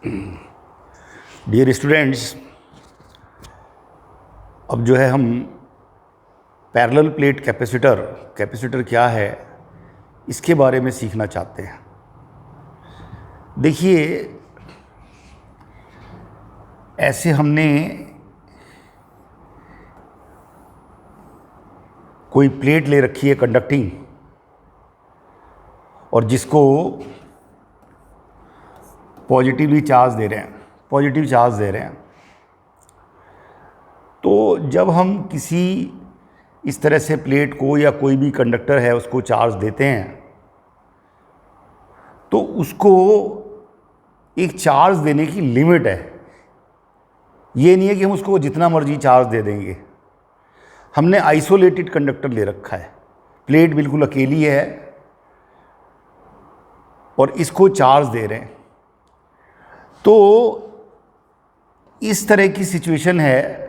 Dear students, अब जो है हम पैरेलल प्लेट कैपेसिटर क्या है इसके बारे में सीखना चाहते हैं। देखिए, ऐसे हमने कोई प्लेट ले रखी है कंडक्टिंग, और जिसको पॉजिटिव चार्ज दे रहे हैं। तो जब हम किसी इस तरह से प्लेट को या कोई भी कंडक्टर है उसको चार्ज देते हैं, तो उसको एक चार्ज देने की लिमिट है। ये नहीं है कि हम उसको जितना मर्जी चार्ज दे देंगे। हमने आइसोलेटेड कंडक्टर ले रखा है, प्लेट बिल्कुल अकेली है और इसको चार्ज दे रहे हैं। तो इस तरह की सिचुएशन है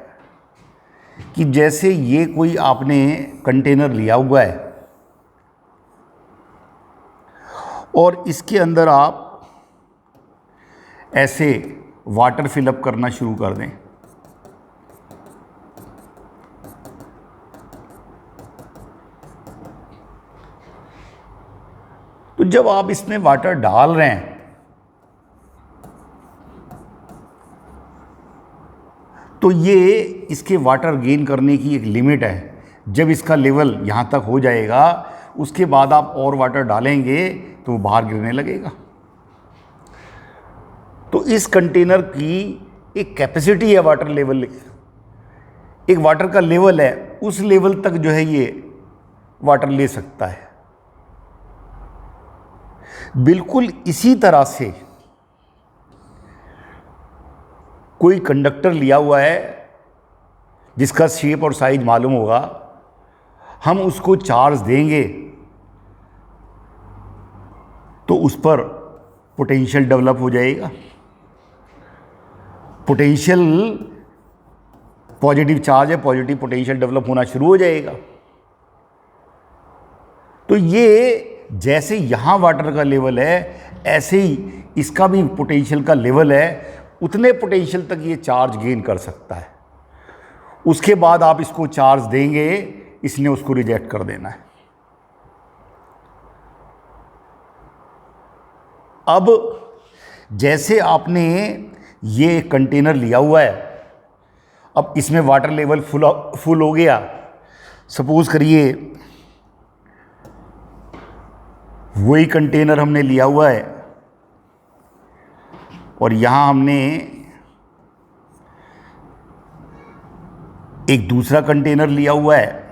कि जैसे ये कोई आपने कंटेनर लिया हुआ है और इसके अंदर आप ऐसे वाटर फिलअप करना शुरू कर दें। तो जब आप इसमें वाटर डाल रहे हैं तो ये इसके वाटर गेन करने की एक लिमिट है। जब इसका लेवल यहाँ तक हो जाएगा उसके बाद आप और वाटर डालेंगे तो वो बाहर गिरने लगेगा। तो इस कंटेनर की एक कैपेसिटी है, वाटर लेवल, एक वाटर का लेवल है, उस लेवल तक जो है ये वाटर ले सकता है। बिल्कुल इसी तरह से कोई कंडक्टर लिया हुआ है जिसका शेप और साइज मालूम होगा, हम उसको चार्ज देंगे तो उस पर पोटेंशियल डेवलप हो जाएगा। पोटेंशियल पॉजिटिव चार्ज है, पॉजिटिव पोटेंशियल डेवलप होना शुरू हो जाएगा। तो ये जैसे यहाँ वाटर का लेवल है ऐसे ही इसका भी पोटेंशियल का लेवल है, उतने पोटेंशियल तक ये चार्ज गेन कर सकता है। उसके बाद आप इसको चार्ज देंगे, इसने उसको रिजेक्ट कर देना है। अब जैसे आपने ये कंटेनर लिया हुआ है, अब इसमें वाटर लेवल फुल हो गया। सपोज करिए वही कंटेनर हमने लिया हुआ है और यहाँ हमने एक दूसरा कंटेनर लिया हुआ है,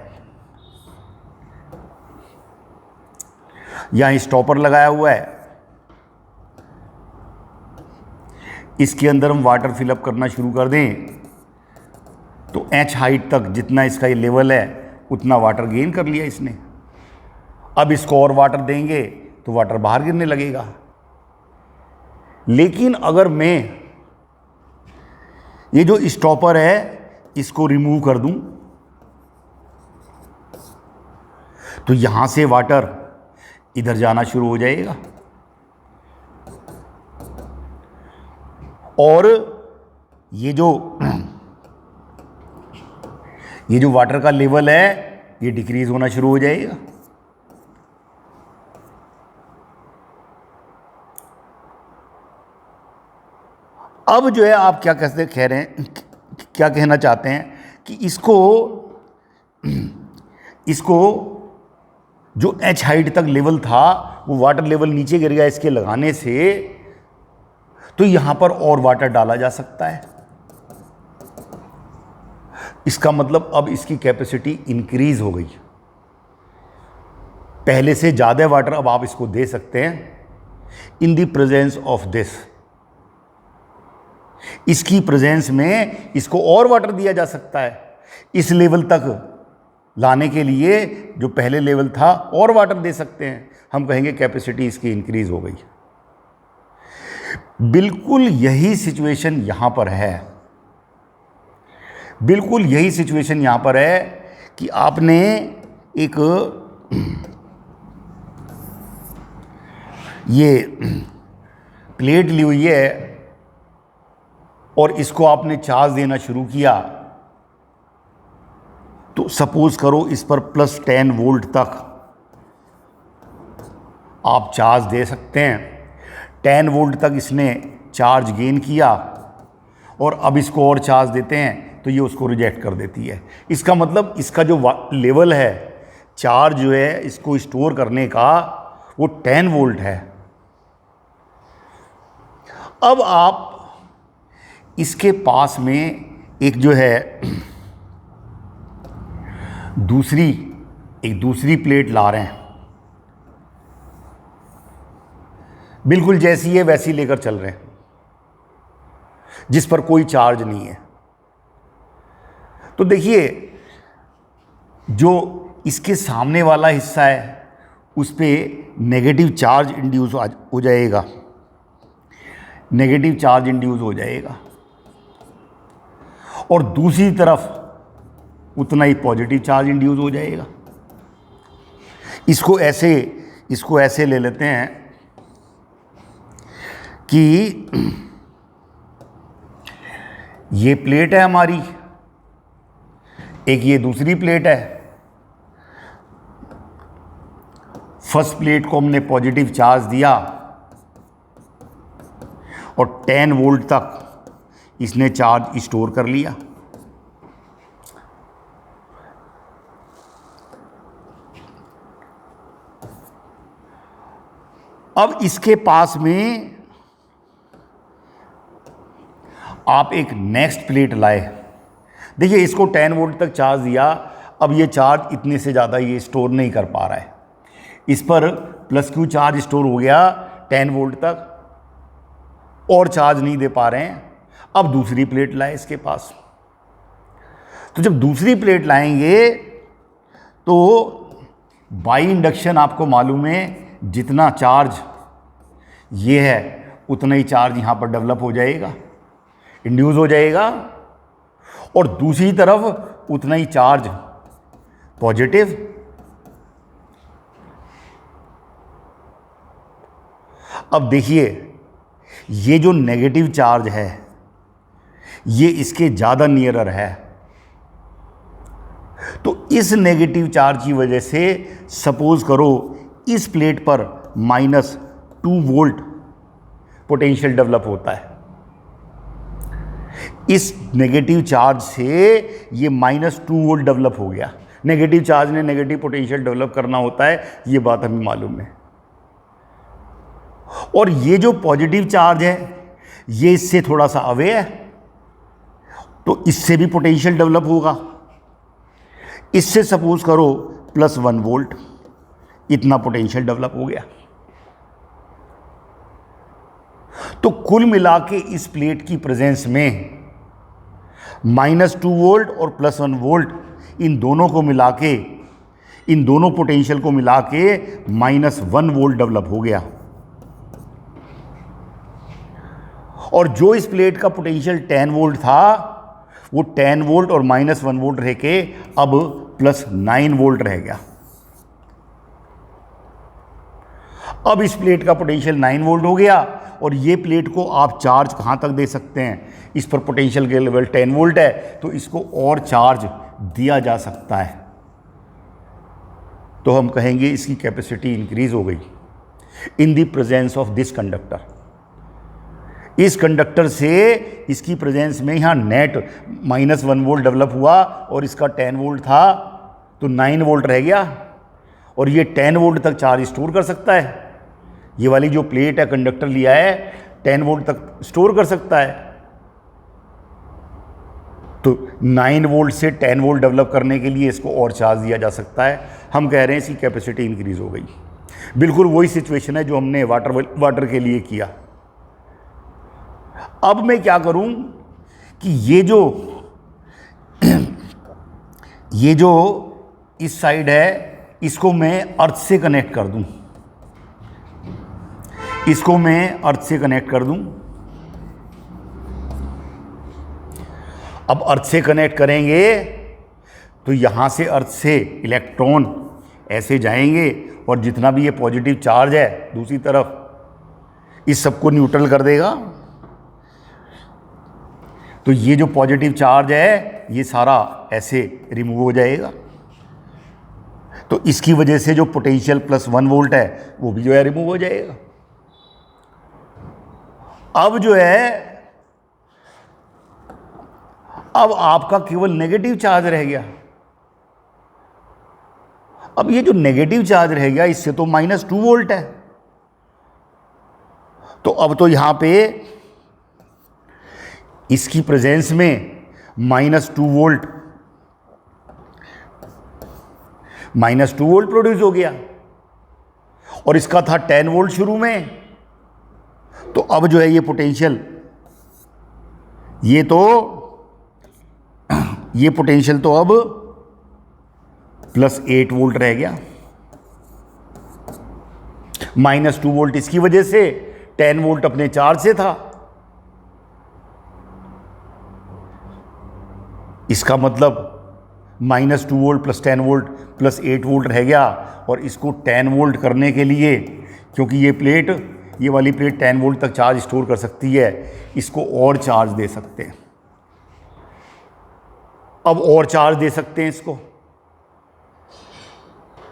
यहाँ स्टॉपर लगाया हुआ है। इसके अंदर हम वाटर फिलअप करना शुरू कर दें तो h हाइट तक जितना इसका ये लेवल है उतना वाटर गेन कर लिया इसने। अब इसको और वाटर देंगे तो वाटर बाहर गिरने लगेगा। लेकिन अगर मैं ये जो स्टॉपर है इसको रिमूव कर दूं तो यहां से वाटर इधर जाना शुरू हो जाएगा और ये जो वाटर का लेवल है ये डिक्रीज होना शुरू हो जाएगा। अब जो है आप क्या कहना चाहते हैं कि इसको जो h हाइट तक लेवल था वो वाटर लेवल नीचे गिर गया इसके लगाने से, तो यहां पर और वाटर डाला जा सकता है। इसका मतलब अब इसकी कैपेसिटी इंक्रीज हो गई, पहले से ज़्यादा वाटर अब आप इसको दे सकते हैं in the presence of this. इसकी प्रेजेंस में इसको और वाटर दिया जा सकता है। इस लेवल तक लाने के लिए जो पहले लेवल था और वाटर दे सकते हैं। हम कहेंगे कैपेसिटी इसकी इंक्रीज हो गई। बिल्कुल यही सिचुएशन यहां पर है। बिल्कुल यही सिचुएशन यहां पर है कि आपने एक ये प्लेट ली हुई है और इसको आपने चार्ज देना शुरू किया, तो सपोज करो इस पर +10 वोल्ट तक आप चार्ज दे सकते हैं। 10 वोल्ट तक इसने चार्ज गेन किया और अब इसको और चार्ज देते हैं तो ये उसको रिजेक्ट कर देती है। इसका मतलब इसका जो लेवल है चार्ज जो है इसको स्टोर करने का वो 10 वोल्ट है। अब आप इसके पास में एक जो है दूसरी प्लेट ला रहे हैं, बिल्कुल जैसी है वैसी लेकर चल रहे हैं, जिस पर कोई चार्ज नहीं है। तो देखिए जो इसके सामने वाला हिस्सा है उस पर नेगेटिव चार्ज इंड्यूस हो जाएगा, नेगेटिव चार्ज इंड्यूस हो जाएगा, और दूसरी तरफ उतना ही पॉजिटिव चार्ज इंड्यूस हो जाएगा। इसको ऐसे ले लेते हैं कि ये प्लेट है हमारी, एक ये दूसरी प्लेट है। फर्स्ट प्लेट को हमने पॉजिटिव चार्ज दिया और 10 वोल्ट तक इसने चार्ज स्टोर कर लिया। अब इसके पास में आप एक नेक्स्ट प्लेट लाए। देखिए इसको 10 वोल्ट तक चार्ज दिया, अब ये चार्ज इतने से ज़्यादा ये स्टोर नहीं कर पा रहा है। इस पर +Q चार्ज स्टोर हो गया 10 वोल्ट तक, और चार्ज नहीं दे पा रहे हैं। अब दूसरी प्लेट लाए इसके पास। तो जब दूसरी प्लेट लाएंगे तो बाई इंडक्शन आपको मालूम है जितना चार्ज ये है उतना ही चार्ज यहाँ पर डेवलप हो जाएगा, इंड्यूस हो जाएगा, और दूसरी तरफ उतना ही चार्ज पॉजिटिव। अब देखिए ये जो नेगेटिव चार्ज है ये इसके ज़्यादा नियरर है, तो इस नेगेटिव चार्ज की वजह से सपोज करो इस प्लेट पर -2 वोल्ट पोटेंशियल डेवलप होता है। इस नेगेटिव चार्ज से ये -2 वोल्ट डेवलप हो गया। नेगेटिव चार्ज ने नेगेटिव पोटेंशियल डेवलप करना होता है, ये बात हमें मालूम है। और ये जो पॉजिटिव चार्ज है ये इससे थोड़ा सा अवे है, तो इससे भी पोटेंशियल डेवलप होगा। इससे सपोज करो +1 वोल्ट, इतना पोटेंशियल डेवलप हो गया। तो कुल मिला के इस प्लेट की प्रेजेंस में -2 वोल्ट और +1 वोल्ट, इन दोनों को मिला के, इन दोनों पोटेंशियल को मिला के -1 वोल्ट डेवलप हो गया। और जो इस प्लेट का पोटेंशियल 10 वोल्ट था वो 10 वोल्ट और -1 वोल्ट रह के अब +9 वोल्ट रह गया। अब इस प्लेट का पोटेंशियल 9 वोल्ट हो गया, और ये प्लेट को आप चार्ज कहाँ तक दे सकते हैं? इस पर पोटेंशियल के लेवल 10 वोल्ट है, तो इसको और चार्ज दिया जा सकता है। तो हम कहेंगे इसकी कैपेसिटी इंक्रीज हो गई in the presence of this conductor. इस कंडक्टर से इसकी प्रेजेंस में यहाँ नेट -1 वोल्ट डेवलप हुआ, और इसका 10 वोल्ट था तो 9 वोल्ट रह गया, और ये 10 वोल्ट तक चार्ज स्टोर कर सकता है। ये वाली जो प्लेट है कंडक्टर लिया है 10 वोल्ट तक स्टोर कर सकता है। तो 9 वोल्ट से 10 वोल्ट डेवलप करने के लिए इसको और चार्ज दिया जा सकता है। हम कह रहे हैं इसकी कैपेसिटी इंक्रीज हो गई। बिल्कुल वही सिचुएशन है जो हमने वाटर के लिए किया। अब मैं क्या करूं कि ये जो इस साइड है इसको मैं अर्थ से कनेक्ट कर दूं, इसको मैं अर्थ से कनेक्ट कर दूं। अब अर्थ से कनेक्ट करेंगे तो यहाँ से अर्थ से इलेक्ट्रॉन ऐसे जाएंगे, और जितना भी ये पॉजिटिव चार्ज है दूसरी तरफ इस सबको न्यूट्रल कर देगा। तो ये जो पॉजिटिव चार्ज है ये सारा ऐसे रिमूव हो जाएगा। तो इसकी वजह से जो पोटेंशियल +1 वोल्ट है वो भी जो है रिमूव हो जाएगा। अब जो है, अब आपका केवल नेगेटिव चार्ज रह गया। अब ये जो नेगेटिव चार्ज रह गया इससे तो -2 वोल्ट है। तो अब तो यहां पे इसकी प्रेजेंस में -2 वोल्ट प्रोड्यूस हो गया और इसका था 10 वोल्ट शुरू में। तो अब जो है ये पोटेंशियल, ये पोटेंशियल तो अब +8 वोल्ट रह गया। -2 वोल्ट इसकी वजह से, 10 वोल्ट अपने चार्ज से था। इसका मतलब -2 वोल्ट +10 वोल्ट +8 वोल्ट रह गया। और इसको 10 वोल्ट करने के लिए, क्योंकि ये वाली प्लेट 10 वोल्ट तक चार्ज स्टोर कर सकती है, इसको और चार्ज दे सकते हैं। अब और चार्ज दे सकते हैं इसको,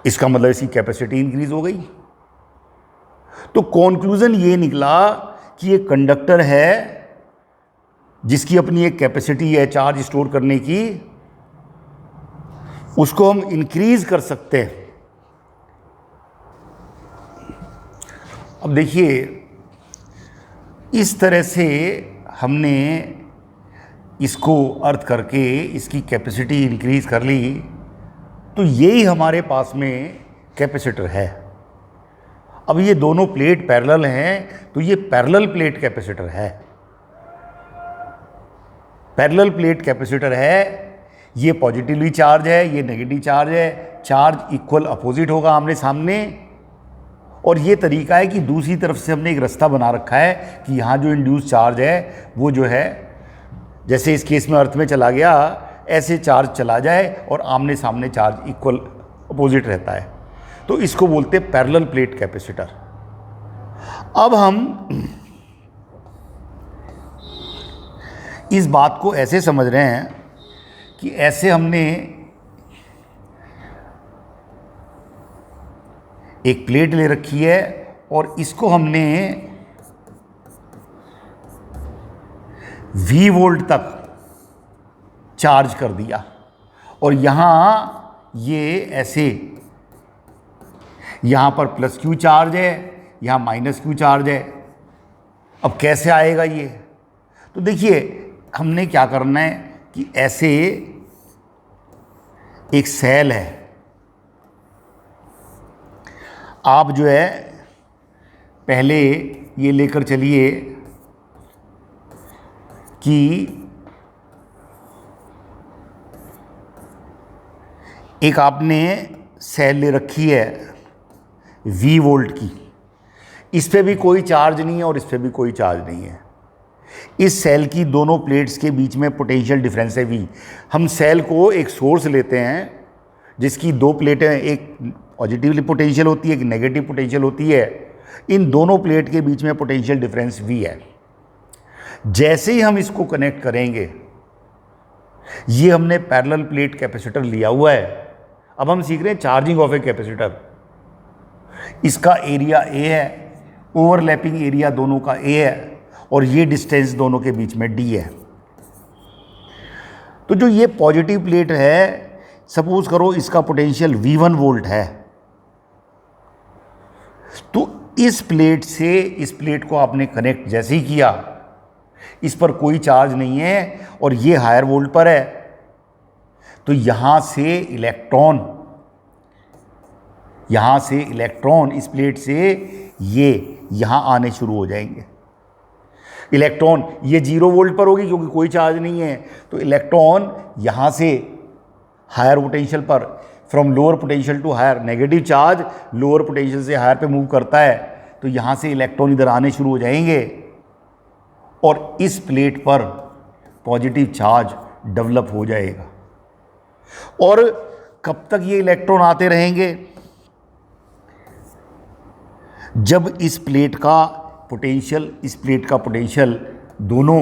इसका मतलब इसकी कैपेसिटी इंक्रीज हो गई। तो कॉन्क्लूजन ये निकला कि ये कंडक्टर है जिसकी अपनी एक कैपेसिटी है चार्ज स्टोर करने की, उसको हम इंक्रीज कर सकते हैं। अब देखिए, इस तरह से हमने इसको अर्थ करके इसकी कैपेसिटी इंक्रीज कर ली। तो यही हमारे पास में कैपेसिटर है। अब ये दोनों प्लेट पैरेलल हैं, तो ये पैरेलल प्लेट कैपेसिटर है। पैरेलल प्लेट कैपेसिटर है, ये पॉजिटिवली चार्ज है, ये नेगेटिव चार्ज है, चार्ज इक्वल अपोजिट होगा आमने सामने। और ये तरीका है कि दूसरी तरफ से हमने एक रास्ता बना रखा है कि यहाँ जो इंड्यूस चार्ज है वो जो है, जैसे इस केस में अर्थ में चला गया, ऐसे चार्ज चला जाए और आमने सामने चार्ज इक्वल अपोजिट रहता है। तो इसको बोलते हैं पैरेलल प्लेट कैपेसिटर। अब हम इस बात को ऐसे समझ रहे हैं कि ऐसे हमने एक प्लेट ले रखी है और इसको हमने V वोल्ट तक चार्ज कर दिया और यहाँ ये ऐसे, यहाँ पर +Q चार्ज है, यहाँ -Q चार्ज है। अब कैसे आएगा ये? तो देखिए, हमने क्या करना है कि ऐसे एक सेल है, आप जो है पहले ये लेकर चलिए कि एक आपने सेल ले रखी है V वोल्ट की, इस पे भी कोई चार्ज नहीं है और इस पे भी कोई चार्ज नहीं है। इस सेल की दोनों प्लेट्स के बीच में पोटेंशियल डिफरेंस है V। हम सेल को एक सोर्स लेते हैं जिसकी दो प्लेटें, एक पॉजिटिवली पोटेंशियल होती है, एक नेगेटिव पोटेंशियल होती है। इन दोनों प्लेट के बीच में पोटेंशियल डिफरेंस V है। जैसे ही हम इसको कनेक्ट करेंगे, ये हमने पैरेलल प्लेट कैपेसिटर लिया हुआ है। अब हम सीख रहे हैं चार्जिंग ऑफ ए कैपेसिटर। इसका एरिया A है, ओवरलैपिंग एरिया दोनों का A है और ये डिस्टेंस दोनों के बीच में D है। तो जो ये पॉजिटिव प्लेट है, सपोज करो इसका पोटेंशियल V1 वोल्ट है, तो इस प्लेट से इस प्लेट को आपने कनेक्ट जैसे ही किया, इस पर कोई चार्ज नहीं है और ये हायर वोल्ट पर है, तो यहां से इलेक्ट्रॉन इस प्लेट से ये यहां आने शुरू हो जाएंगे। इलेक्ट्रॉन ये 0 वोल्ट पर होगी क्योंकि कोई चार्ज नहीं है, तो इलेक्ट्रॉन यहां से हायर पोटेंशियल पर, from lower potential to higher, negative charge lower potential से हायर पे मूव करता है, तो यहां से इलेक्ट्रॉन इधर आने शुरू हो जाएंगे और इस प्लेट पर पॉजिटिव चार्ज डेवलप हो जाएगा। और कब तक ये इलेक्ट्रॉन आते रहेंगे? जब इस प्लेट का पोटेंशियल दोनों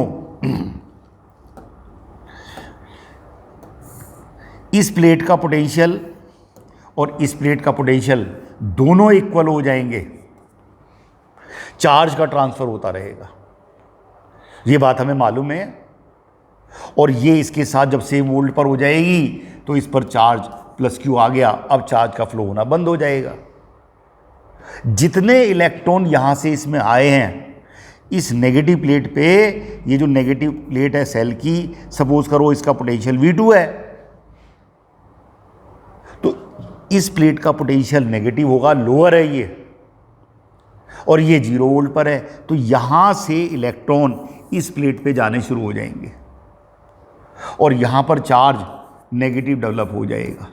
इस प्लेट का पोटेंशियल और इस प्लेट का पोटेंशियल दोनों इक्वल हो जाएंगे, चार्ज का ट्रांसफर होता रहेगा। ये बात हमें मालूम है। और ये इसके साथ जब सेम वोल्ट पर हो जाएगी तो इस पर चार्ज प्लस क्यू आ गया, अब चार्ज का फ्लो होना बंद हो जाएगा। जितने इलेक्ट्रॉन यहां से इसमें आए हैं इस नेगेटिव प्लेट पे, ये जो नेगेटिव प्लेट है सेल की, सपोज करो इसका पोटेंशियल V2 है, तो इस प्लेट का पोटेंशियल नेगेटिव होगा, लोअर है ये, और ये 0 वोल्ट पर है, तो यहां से इलेक्ट्रॉन इस प्लेट पे जाने शुरू हो जाएंगे और यहां पर चार्ज नेगेटिव डेवलप हो जाएगा।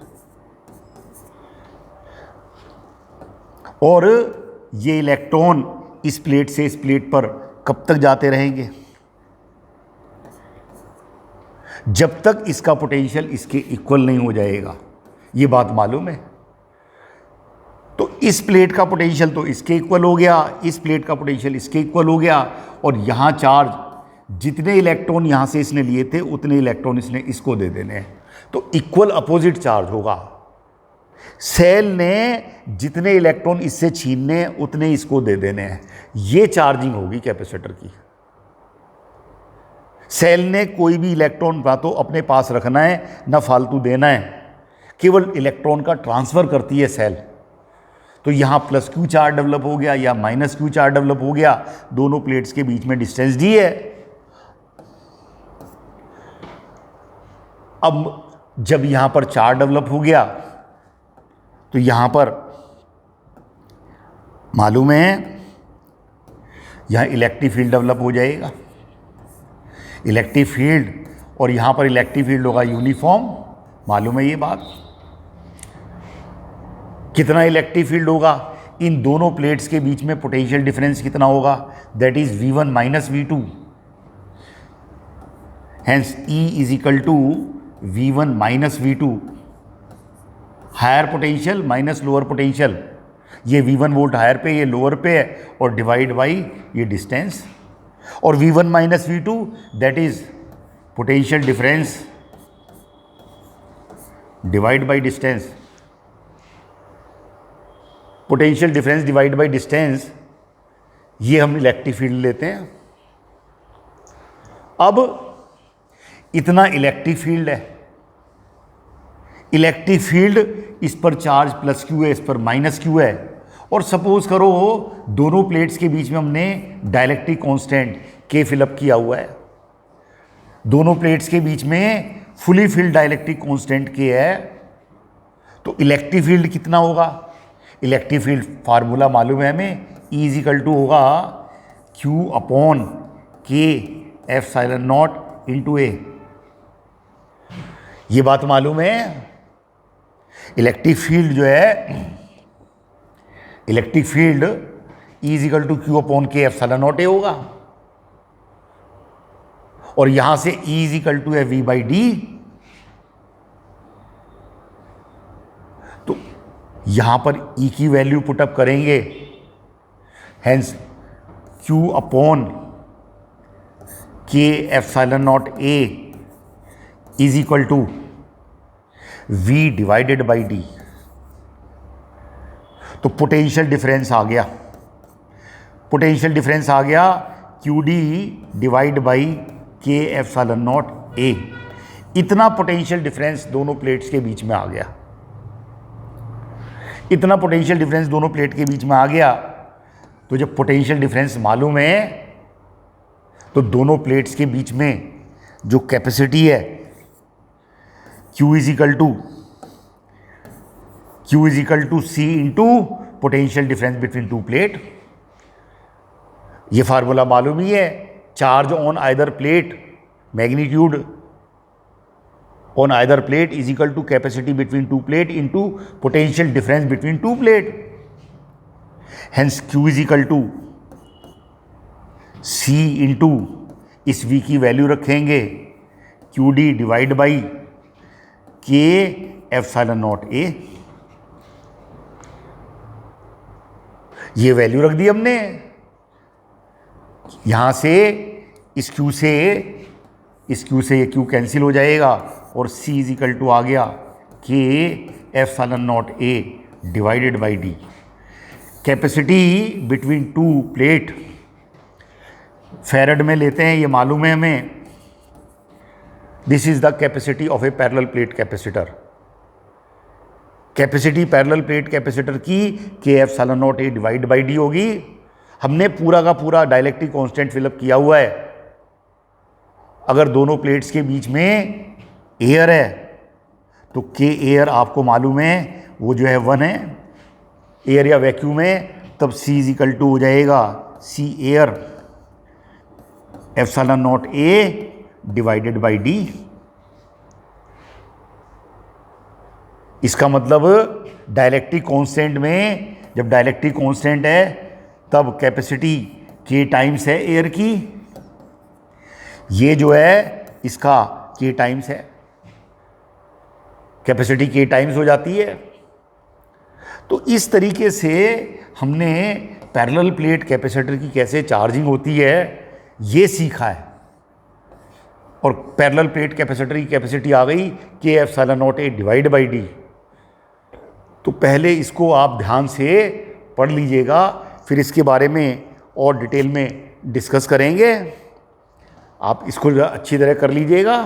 और ये इलेक्ट्रॉन इस प्लेट से इस प्लेट पर कब तक जाते रहेंगे? जब तक इसका पोटेंशियल इसके इक्वल नहीं हो जाएगा। ये बात मालूम है। तो इस प्लेट का पोटेंशियल तो इसके इक्वल हो गया, इस प्लेट का पोटेंशियल इसके इक्वल हो गया, और यहां चार्ज जितने इलेक्ट्रॉन यहां से इसने लिए थे उतने इलेक्ट्रॉन इसने इसको दे देने हैं, तो इक्वल अपोजिट चार्ज होगा। सेल ने जितने इलेक्ट्रॉन इससे छीनने हैं उतने इसको दे देने हैं। ये चार्जिंग होगी कैपेसिटर की। सेल ने कोई भी इलेक्ट्रॉन ना तो अपने पास रखना है ना फालतू देना है, केवल इलेक्ट्रॉन का ट्रांसफर करती है सेल। तो यहां प्लस क्यू चार्ज डेवलप हो गया या माइनस क्यू चार्ज डेवलप हो गया, दोनों प्लेट्स के बीच में डिस्टेंस डी है। अब जब यहां पर चार्ज डेवलप हो गया तो यहां पर मालूम है यहां इलेक्ट्रिक फील्ड डेवलप हो जाएगा, इलेक्ट्रिक फील्ड, और यहां पर इलेक्ट्रिक फील्ड होगा यूनिफॉर्म। मालूम है ये बात? कितना इलेक्ट्रिक फील्ड होगा? इन दोनों प्लेट्स के बीच में पोटेंशियल डिफरेंस कितना होगा? That is V1 minus V2। Hence E is equal to V1 minus V2। Higher potential minus lower potential, ये V1 वोल्ट हायर पे, ये लोअर पे है, और डिवाइड बाई ये डिस्टेंस, और V1 minus V2 that is potential difference divide by distance. Potential difference divide by distance, ये हम इलेक्ट्रिक फील्ड लेते हैं। अब इतना इलेक्ट्रिक फील्ड है, इलेक्ट्रिक फील्ड, इस पर चार्ज प्लस क्यू है, इस पर माइनस क्यू है, और सपोज करो दोनों प्लेट्स के बीच में हमने डाइलेक्ट्रिक कांस्टेंट के फिलअप किया हुआ है, दोनों प्लेट्स के बीच में फुली फिल्ड डाइलेक्ट्रिक कांस्टेंट के है, तो इलेक्ट्रिक फील्ड कितना होगा? इलेक्ट्रिक फील्ड फार्मूला मालूम है हमें, E इज इक्वल टू होगा Q upon K epsilon naught into A. ये बात मालूम है? इलेक्ट्रिक फील्ड जो है, electric field E is equal to Q upon K epsilon naught A होगा, और यहां से E इज इक्वल टू है V बाई डी। तो यहां पर E की वैल्यू पुटअप करेंगे, hence Q upon K epsilon naught A is equal to V divided by D. तो पोटेंशियल डिफरेंस आ गया, पोटेंशियल डिफरेंस आ गया QD डिवाइड बाई के एप्सिलॉन नॉट ए। इतना पोटेंशियल डिफरेंस दोनों प्लेट्स के बीच में आ गया, इतना पोटेंशियल डिफरेंस दोनों प्लेट के बीच में आ गया। तो जब पोटेंशियल डिफरेंस मालूम है तो दोनों प्लेट्स के बीच में जो कैपेसिटी है Q is equal to C into potential difference between two plate. ये फार्मूला मालूम ही है, charge on either plate, magnitude on either plate is equal to capacity between two plate into potential difference between two plate. Hence Q is equal to C into इस V की value रखेंगे QD divide by के epsilon naught ए। ये value रख दी हमने, यहां से इस Q से ये Q कैंसिल हो जाएगा और C इज इक्वल टू आ गया के epsilon naught A divided by D. Capacity between two plate farad में लेते हैं, ये मालूम है हमें। This is the capacity of A parallel plate capacitor. Capacity parallel plate capacitor की के epsilon naught A divide by D होगी। हमने पूरा का पूरा डाइलेक्ट्रिक कांस्टेंट फिलअप किया हुआ है। अगर दोनों प्लेट्स के बीच में एयर है तो के एयर आपको मालूम है वो जो है 1 है, एयर या वैक्यूम है, तब C इज इक्वल टू हो जाएगा C air epsilon naught A divided by D. इसका मतलब डाइलेक्ट्रिक कांस्टेंट में, जब डाइलेक्ट्रिक कांस्टेंट है तब कैपेसिटी के टाइम्स है एयर की, ये जो है इसका के टाइम्स है, कैपेसिटी के टाइम्स हो जाती है। तो इस तरीके से हमने पैरेलल प्लेट कैपेसिटर की कैसे चार्जिंग होती है ये सीखा है। और पैरेलल प्लेट कैपेसिटर की कैपेसिटी आ गई के epsilon naught A divide by D. तो पहले इसको आप ध्यान से पढ़ लीजिएगा, फिर इसके बारे में और डिटेल में डिस्कस करेंगे। आप इसको अच्छी तरह कर लीजिएगा।